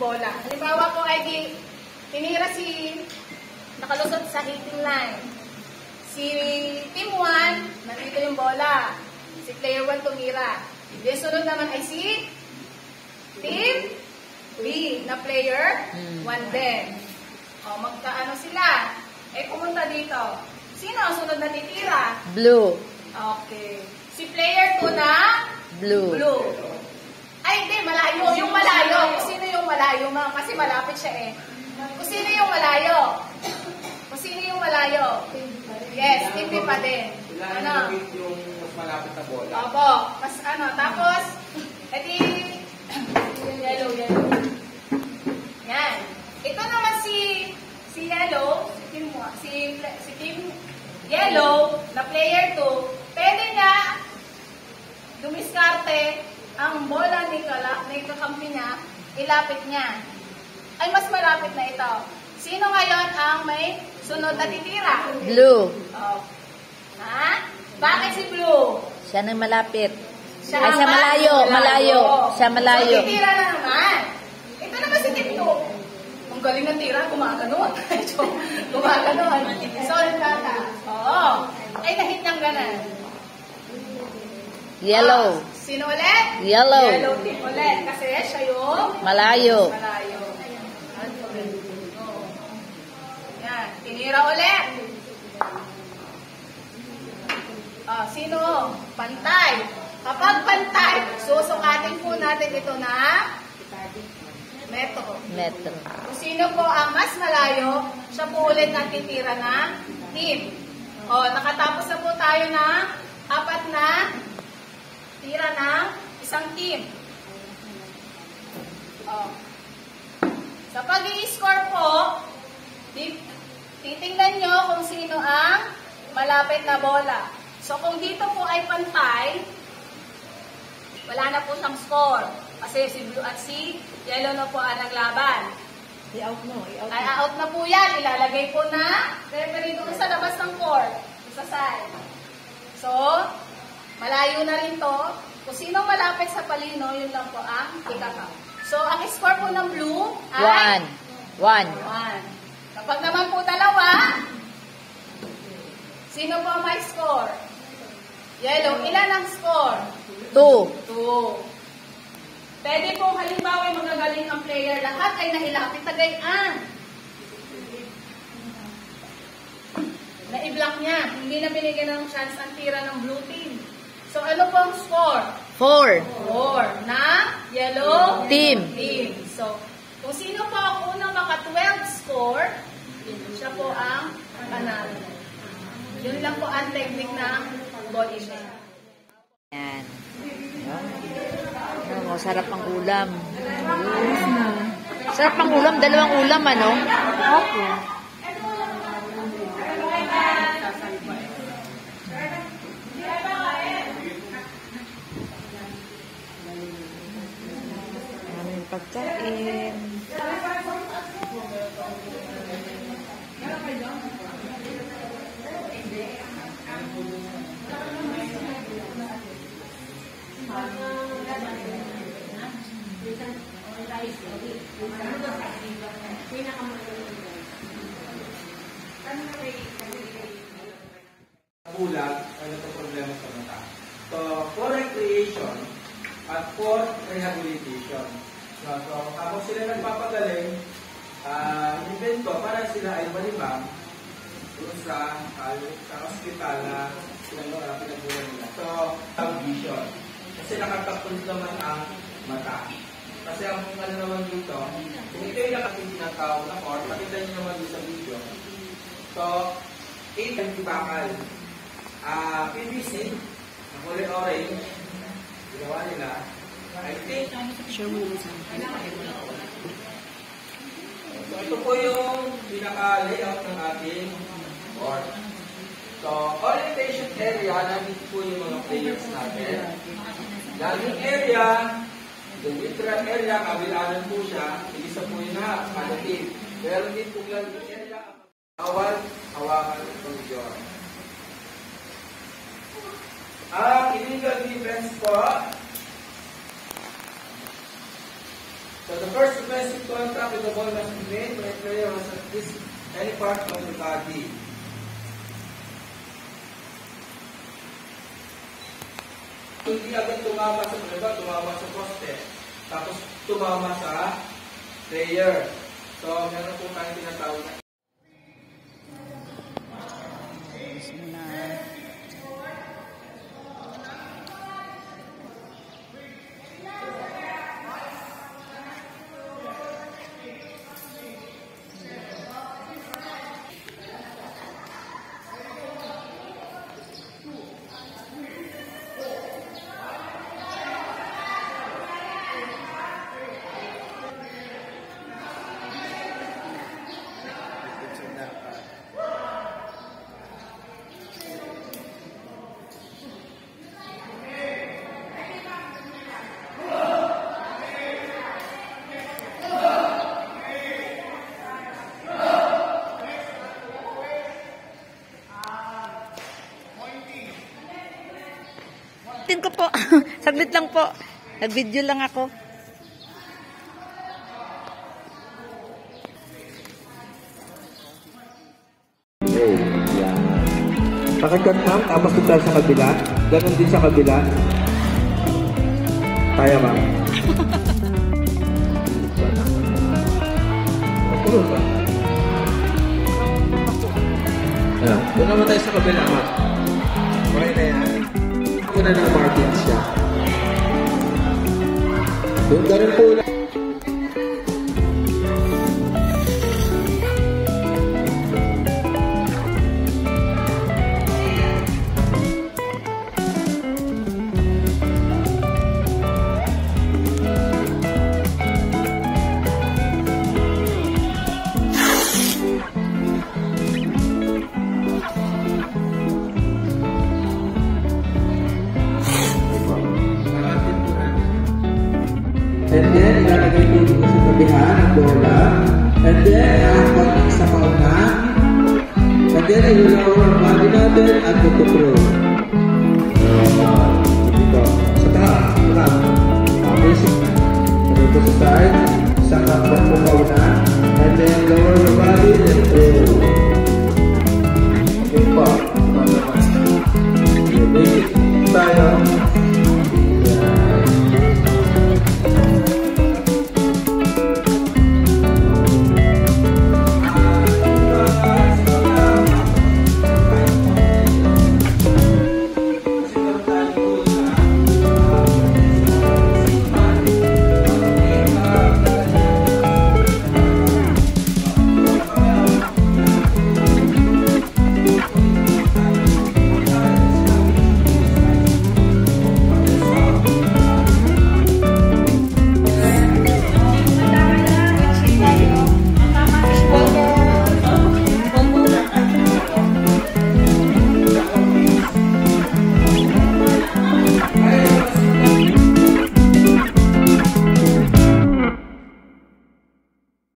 bola. Halimbawa po ay tinira nakalusot sa hitting line. Si team 1, nandito yung bola. Si player 1 tumira. Yung sunod naman ay si team B na player 1 din. O, magkaano sila? Eh, pumunta dito. Sino ang sunod na titira? Blue. Okay. Si player 2 na? Blue. Blue. Ay, hindi, malayo. Yung malayo. Kung sino yung malayo, ma'am? Kasi malapit siya eh. Kung sino yung malayo? Kung sino yung malayo? Yes, hindi pa din. Ano? Yung mas malapit na bola. Opo. Mas ano, tapos, edi, yellow. Yan. Ito naman si yellow, si team yellow, na player 2, pwede niya dumiskarte ang bola ni kakampi niya, ilapit niya. Ay, mas malapit na ito. Sino ngayon ang may sunod na titira? Blue. Oh. Ha? Bakit si Blue? Siya nang malapit. Siya Ay, siya malayo. Siya malayo. So, titira na naman. Ito naman si team 2. Ang galing ng tira, gumaganon. Gumaganon. Solid kata. Oo. Ay, nahit niyang ganan. Yellow. Sino ulit? Yellow. Yellow team ulit. Kasi siya yung Malayo. malayo. Yan. Tinira ulit. Sino? Pantay. Kapag pantay, susukatin po natin ito na metro. Kung sino po ang mas malayo, siya po ulit ang titira ng team. Nakatapos na po tayo ng 4 na tira ng isang team. Sa pag-i-score po, titingnan nyo kung sino ang malapit na bola. So, kung dito po ay pantay, wala na po siyang score. Kasi si blue at si yellow na po ang naglaban. I-out mo. Ay, out na po yan. Ilalagay po na referee doon sa labas ng court. Sa side. So, malayo na rin to. Kung sino malapit sa palino, yun lang po ang ikakaw. So, ang score po ng blue ay 1. Kapag naman po dalawa, sino po ang may score? Yellow. Ilan ang score? 2. Pwede po halimbawa yung magagaling ang player, lahat ay nahilapit tagayan. Na-i-block niya. Hindi na binigyan ng chance ang tira ng blue team. So, ano po ang score? 4. Na yellow Team. So, kung sino po ang unang maka-12 score, siya po ang panalo. Yun lang po ang technique ng body shot. Yan. Sarap ang ulam. Sarap ang ulam. 2 ulam, ano? Opo. Maraming pagkain. Bulag, ano itong problema sa mata. So, for recreation at for rehabilitation. So, kapag sila nagpapagaling, invento para sila ay malibang doon sa hospital na pinagbulan nila. So, vision. Kasi nakatapos naman ang mata. Kasi ang ano naman dito, kung ito yung nakatinatawag na core, makita nyo naman dito sa video. So, 8 ang bakal. PVC, na kulay orange, ginawa nila. I think, so ito po yung pinaka-layout ng ating board. So, orientation area, nandito po yung mga players natin. Landing area, the neutral area, kabilaan po siya, isa po yun na, negative. Pero hindi po landing area, bawal, hawakan po yun. Illegal defense po. So, So the first defensive contact with the ball must be made when a player has at least any part of the body. Hindi agad tumama sa diba, tumama sa poste, tapos tumama sa player. So meron po tayong tinatawag na Tin ko po. Saglit lang po. Nag-video lang ako. okay, yan. Pakikantam, tapos total sa kabila. Ganon din sa kabila. Kaya ba? Puro ba? Ayan, doon naman tayo sa kabila, ma. Okay na yan. Ako na ng Martins siya. Doon ka rin po lang. And then, ilalagay po dito sa tabihan ang bola. And then, aangkot sa pauna. And then, ilulaw ang body natin at tutuklaw. Dito. Sa taas. Sa taas. Basic na. Dito sa side. Sa kakot po pauna. And then, lower the body and throw. Okay po. Okay, basic tayo.